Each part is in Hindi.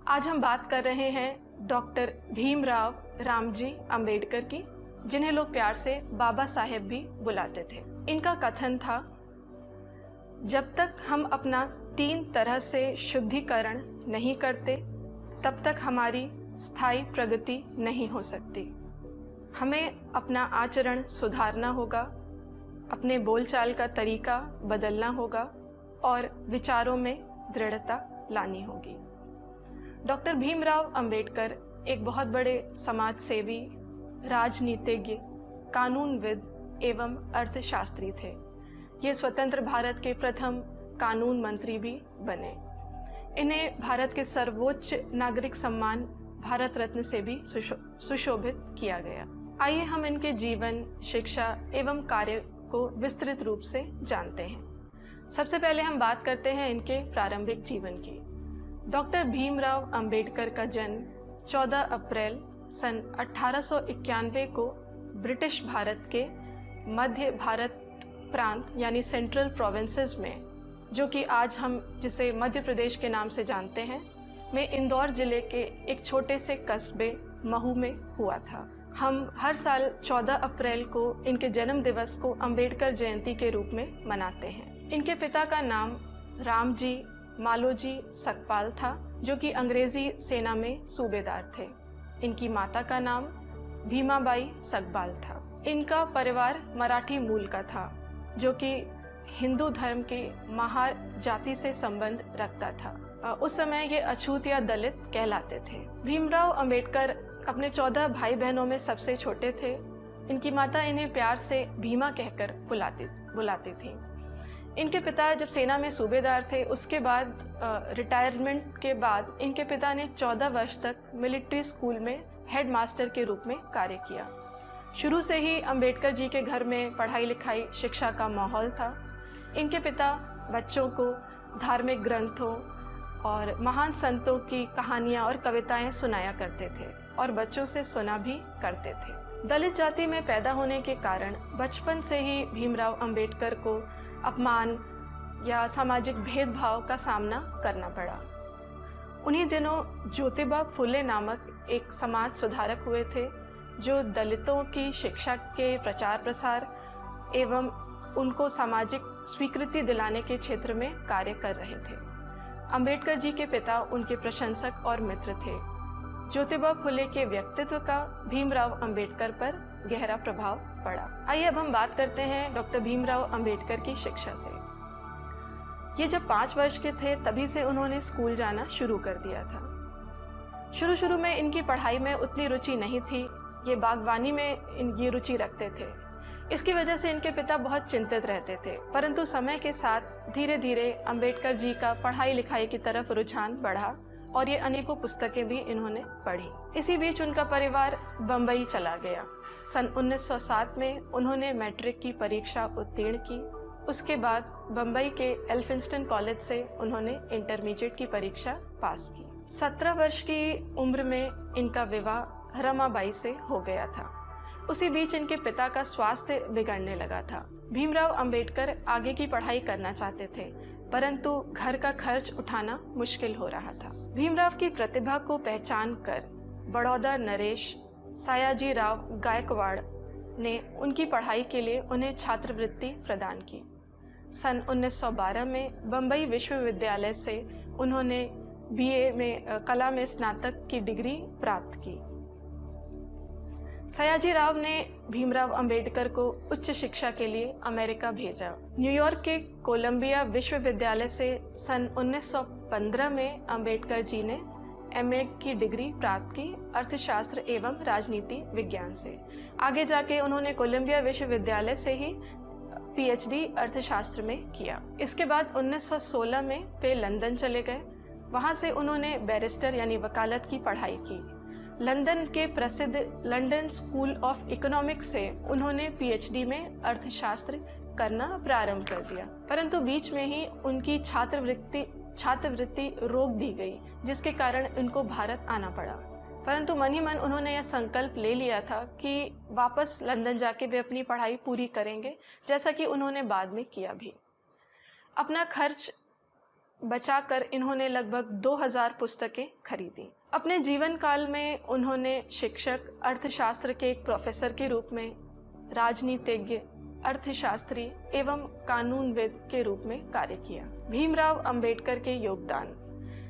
आज हम बात कर रहे हैं डॉक्टर भीमराव रामजी अंबेडकर की, जिन्हें लोग प्यार से बाबा साहेब भी बुलाते थे। इनका कथन था, जब तक हम अपना 3 तरह से शुद्धिकरण नहीं करते तब तक हमारी स्थायी प्रगति नहीं हो सकती। हमें अपना आचरण सुधारना होगा, अपने बोलचाल का तरीका बदलना होगा और विचारों में दृढ़ता लानी होगी। डॉक्टर भीमराव अंबेडकर एक बहुत बड़े समाज सेवी, राजनीतिज्ञ, कानूनविद एवं अर्थशास्त्री थे। ये स्वतंत्र भारत के प्रथम कानून मंत्री भी बने। इन्हें भारत के सर्वोच्च नागरिक सम्मान भारत रत्न से भी सुशोभित किया गया। आइए हम इनके जीवन, शिक्षा एवं कार्य को विस्तृत रूप से जानते हैं। सबसे पहले हम बात करते हैं इनके प्रारंभिक जीवन की। डॉक्टर भीमराव अंबेडकर का जन्म 14 अप्रैल सन 1891 को ब्रिटिश भारत के मध्य भारत प्रांत यानी सेंट्रल प्रोविंसेस में, जो कि आज हम जिसे मध्य प्रदेश के नाम से जानते हैं, में इंदौर जिले के एक छोटे से कस्बे महू में हुआ था। हम हर साल 14 अप्रैल को इनके जन्म दिवस को अंबेडकर जयंती के रूप में मनाते हैं। इनके पिता का नाम रामजी मालोजी सकपाल था, जो कि अंग्रेजी सेना में सूबेदार थे। इनकी माता का नाम भीमाबाई सकपाल था। इनका परिवार मराठी मूल का था, जो कि हिंदू धर्म के महार जाति से संबंध रखता था। उस समय ये अछूत या दलित कहलाते थे। भीमराव अंबेडकर अपने 14 भाई बहनों में सबसे छोटे थे। इनकी माता इन्हें प्यार से भीमा कहकर बुलाती थी। इनके पिता जब सेना में सूबेदार थे, उसके बाद रिटायरमेंट के बाद इनके पिता ने 14 वर्ष तक मिलिट्री स्कूल में हेड मास्टर के रूप में कार्य किया। शुरू से ही अंबेडकर जी के घर में पढ़ाई लिखाई शिक्षा का माहौल था। इनके पिता बच्चों को धार्मिक ग्रंथों और महान संतों की कहानियाँ और कविताएं सुनाया करते थे और बच्चों से सुना भी करते थे। दलित जाति में पैदा होने के कारण बचपन से ही भीमराव अंबेडकर को अपमान या सामाजिक भेदभाव का सामना करना पड़ा। उन्हीं दिनों ज्योतिबा फुले नामक एक समाज सुधारक हुए थे, जो दलितों की शिक्षा के प्रचार प्रसार एवं उनको सामाजिक स्वीकृति दिलाने के क्षेत्र में कार्य कर रहे थे। अंबेडकर जी के पिता उनके प्रशंसक और मित्र थे। ज्योतिबा फुले के व्यक्तित्व का भीमराव अंबेडकर पर गहरा प्रभाव पड़ा। आइए अब हम बात करते हैं डॉक्टर भीमराव अंबेडकर की शिक्षा से। ये जब 5 वर्ष के थे तभी से उन्होंने स्कूल जाना शुरू कर दिया था। शुरू में इनकी पढ़ाई में उतनी रुचि नहीं थी। ये बागवानी में ये रुचि रखते थे। इसकी वजह से इनके पिता बहुत चिंतित रहते थे। परंतु समय के साथ धीरे धीरे अंबेडकर जी का पढ़ाई लिखाई की तरफ रुझान बढ़ा और ये अनेकों पुस्तकें भी इन्होंने पढ़ी। इसी बीच उनका परिवार बम्बई चला गया। सन 1907 में उन्होंने मैट्रिक की परीक्षा उत्तीर्ण की। उसके बाद बम्बई के एल्फिंस्टन कॉलेज से उन्होंने इंटरमीडिएट की परीक्षा पास की। 17 वर्ष की उम्र में इनका विवाह रमाबाई से हो गया था। उसी बीच इनके पिता का स्वास्थ्य बिगड़ने लगा था। भीमराव अंबेडकर आगे की पढ़ाई करना चाहते थे, परंतु घर का खर्च उठाना मुश्किल हो रहा था। भीमराव की प्रतिभा को पहचान कर बड़ौदा नरेश सयाजी राव गायकवाड़ ने उनकी पढ़ाई के लिए उन्हें छात्रवृत्ति प्रदान की। सन 1912 में बम्बई विश्वविद्यालय से उन्होंने बीए में कला में स्नातक की डिग्री प्राप्त की। सयाजी राव ने भीमराव अंबेडकर को उच्च शिक्षा के लिए अमेरिका भेजा। न्यूयॉर्क के कोलंबिया विश्वविद्यालय से सन 1915 में अंबेडकर जी ने एमए की डिग्री प्राप्त की अर्थशास्त्र एवं राजनीति विज्ञान से। आगे जाके उन्होंने कोलंबिया विश्वविद्यालय से ही पीएचडी अर्थशास्त्र में किया। इसके बाद 1916 में वे लंदन चले गए। वहाँ से उन्होंने बैरिस्टर यानी वकालत की पढ़ाई की। लंदन के प्रसिद्ध लंदन स्कूल ऑफ इकोनॉमिक्स से उन्होंने पीएचडी में अर्थशास्त्र करना प्रारंभ कर दिया, परंतु बीच में ही उनकी छात्रवृत्ति रोक दी गई, जिसके कारण उनको भारत आना पड़ा। परंतु मन ही मन उन्होंने यह संकल्प ले लिया था कि वापस लंदन जाके वे अपनी पढ़ाई पूरी करेंगे, जैसा कि उन्होंने बाद में किया भी। अपना खर्च बचाकर इन्होंने लगभग 2000 पुस्तकें खरीदी। अपने जीवन काल में उन्होंने शिक्षक, अर्थशास्त्र के एक प्रोफेसर के रूप में, राजनीतिज्ञ, अर्थशास्त्री एवं कानूनविद के रूप में कार्य किया। भीमराव अंबेडकर के योगदान।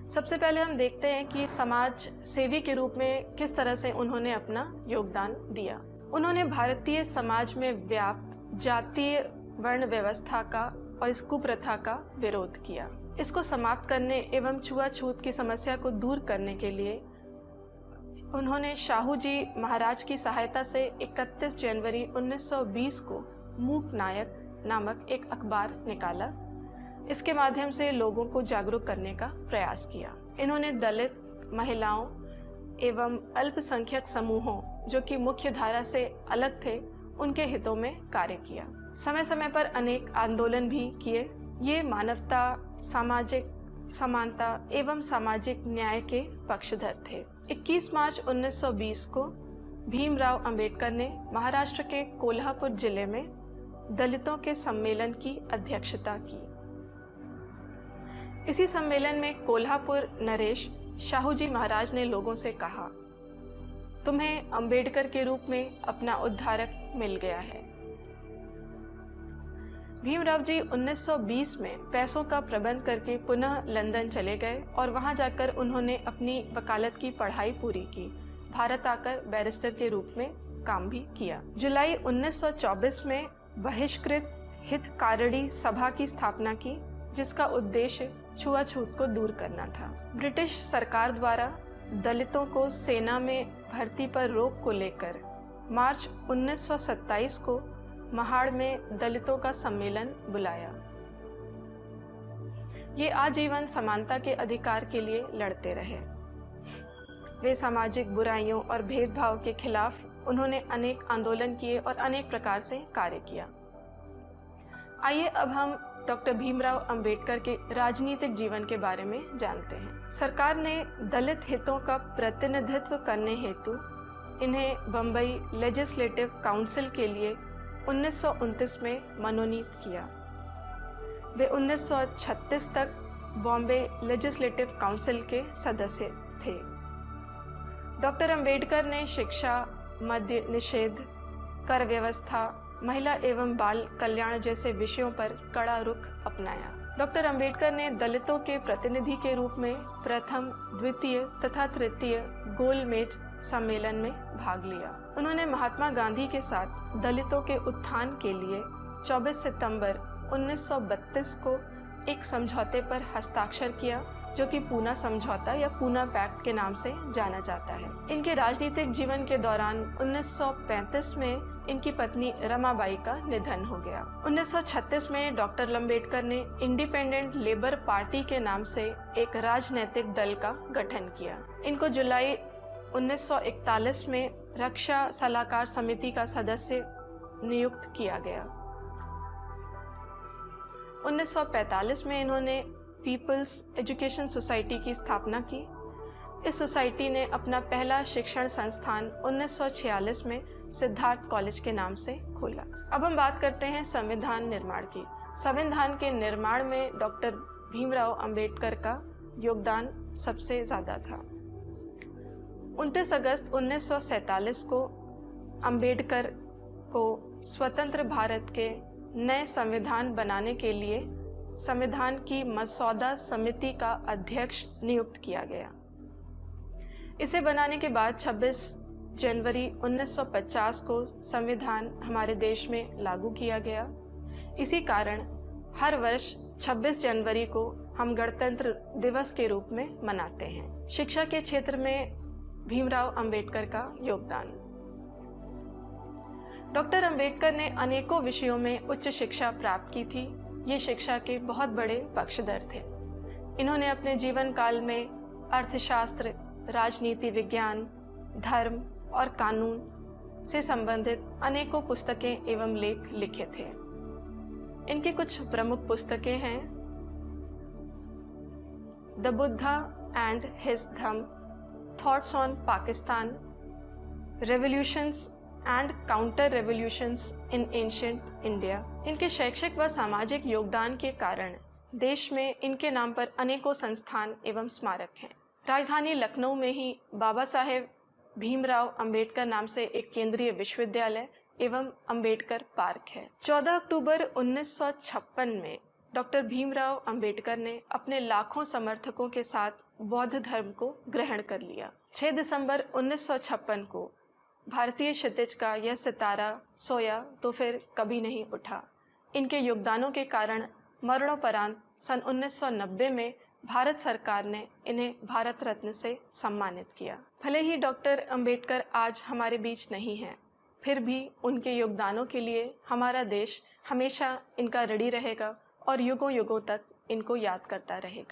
सबसे पहले हम देखते हैं कि समाज सेवी के रूप में किस तरह से उन्होंने अपना योगदान दिया। उन्होंने भारतीय समाज में व्याप्त जातीय वर्ण व्यवस्था का और इस कुप्रथा का विरोध किया। इसको समाप्त करने एवं छुआछूत की समस्या को दूर करने के लिए उन्होंने शाहू जी महाराज की सहायता से 31 जनवरी 1920 को मूक नायक नामक एक अखबार निकाला। इसके माध्यम से लोगों को जागरूक करने का प्रयास किया। इन्होंने दलित, महिलाओं एवं अल्पसंख्यक समूहों जो कि मुख्य धारा से अलग थे, उनके हितों में कार्य किया। समय समय पर अनेक आंदोलन भी किए। ये मानवता, सामाजिक समानता एवं सामाजिक न्याय के पक्षधर थे। 21 मार्च 1920 को भीमराव अंबेडकर ने महाराष्ट्र के कोल्हापुर जिले में दलितों के सम्मेलन की अध्यक्षता की। इसी सम्मेलन में कोल्हापुर नरेश शाहू जी महाराज ने लोगों से कहा, तुम्हें अंबेडकर के रूप में अपना उद्धारक मिल गया है। भीमराव जी 1920 में पैसों का प्रबंध करके पुनः लंदन चले गए और वहां जाकर उन्होंने अपनी वकालत की पढ़ाई पूरी की। भारत आकर बैरिस्टर के रूप में काम भी किया। जुलाई 1924 में बहिष्कृत हितकारिणी सभा की स्थापना की, जिसका उद्देश्य छुआछूत को दूर करना था। ब्रिटिश सरकार द्वारा दलितों को सेना में भर्ती पर रोक को लेकर मार्च 1927 को महाड़ में दलितों का सम्मेलन बुलाया। ये आजीवन समानता के अधिकार के लिए लड़ते रहे। वे सामाजिक बुराइयों और भेदभाव के खिलाफ उन्होंने अनेक आंदोलन किए और अनेक प्रकार से कार्य किया। आइए अब हम डॉक्टर भीमराव अंबेडकर के राजनीतिक जीवन के बारे में जानते हैं। सरकार ने दलित हितों का प्रतिनिधित्व करने हेतु इन्हें बम्बई लेजिस्लेटिव काउंसिल के लिए 1929 में मनोनीत किया। वे 1936 तक बॉम्बे लेजिस्लेटिव काउंसिल के सदस्य थे। डॉक्टर अंबेडकर ने शिक्षा, मद्य निषेध, कर व्यवस्था, महिला एवं बाल कल्याण जैसे विषयों पर कड़ा रुख अपनाया। डॉक्टर अंबेडकर ने दलितों के प्रतिनिधि के रूप में प्रथम, द्वितीय तथा तृतीय गोलमेज सम्मेलन में भाग लिया। उन्होंने महात्मा गांधी के साथ दलितों के उत्थान के लिए 24 सितंबर 1932 को एक समझौते पर हस्ताक्षर किया, जो कि पूना समझौता या पूना पैक्ट के नाम से जाना जाता है। इनके राजनीतिक जीवन के दौरान 1935 में इनकी पत्नी रमाबाई का निधन हो गया। 1936 में डॉक्टर अंबेडकर ने इंडिपेंडेंट लेबर पार्टी के नाम से एक राजनीतिक दल का गठन किया। इनको जुलाई 1941 में रक्षा सलाहकार समिति का सदस्य नियुक्त किया गया। 1945 में इन्होंने पीपल्स एजुकेशन सोसाइटी की स्थापना की। इस सोसाइटी ने अपना पहला शिक्षण संस्थान 1946 में सिद्धार्थ कॉलेज के नाम से खोला। अब हम बात करते हैं संविधान निर्माण की। संविधान के निर्माण में डॉक्टर भीमराव अंबेडकर का योगदान सबसे ज़्यादा था। 29 अगस्त 1947 को अंबेडकर को स्वतंत्र भारत के नए संविधान बनाने के लिए संविधान की मसौदा समिति का अध्यक्ष नियुक्त किया गया। इसे बनाने के बाद 26 जनवरी 1950 को संविधान हमारे देश में लागू किया गया। इसी कारण हर वर्ष 26 जनवरी को हम गणतंत्र दिवस के रूप में मनाते हैं। शिक्षा के क्षेत्र में भीमराव अंबेडकर का योगदान। डॉक्टर अंबेडकर ने अनेकों विषयों में उच्च शिक्षा प्राप्त की थी। ये शिक्षा के बहुत बड़े पक्षधर थे। इन्होंने अपने जीवन काल में अर्थशास्त्र, राजनीति विज्ञान, धर्म और कानून से संबंधित अनेकों पुस्तकें एवं लेख लिखे थे। इनकी कुछ प्रमुख पुस्तकें हैं the Buddha and his Dhamma, thoughts on Pakistan, revolutions and counter revolutions in ancient India. इनके शैक्षिक व सामाजिक योगदान के कारण देश में इनके नाम पर अनेकों संस्थान एवं स्मारक हैं। राजधानी लखनऊ में ही बाबा साहेब भीमराव अंबेडकर नाम से एक केंद्रीय विश्वविद्यालय एवं अंबेडकर पार्क है। 14 अक्टूबर 1956 में डॉक्टर भीमराव अंबेडकर ने अपने लाखों समर्थकों के साथ बौद्ध धर्म को ग्रहण कर लिया। 6 दिसंबर 1956 को भारतीय क्षितिज का यह सितारा सोया तो फिर कभी नहीं उठा। इनके योगदानों के कारण मरणोपरांत सन 1990 में भारत सरकार ने इन्हें भारत रत्न से सम्मानित किया। भले ही डॉक्टर अंबेडकर आज हमारे बीच नहीं हैं, फिर भी उनके योगदानों के लिए हमारा देश हमेशा इनका ऋणी रहेगा और युगों युगों तक इनको याद करता रहेगा।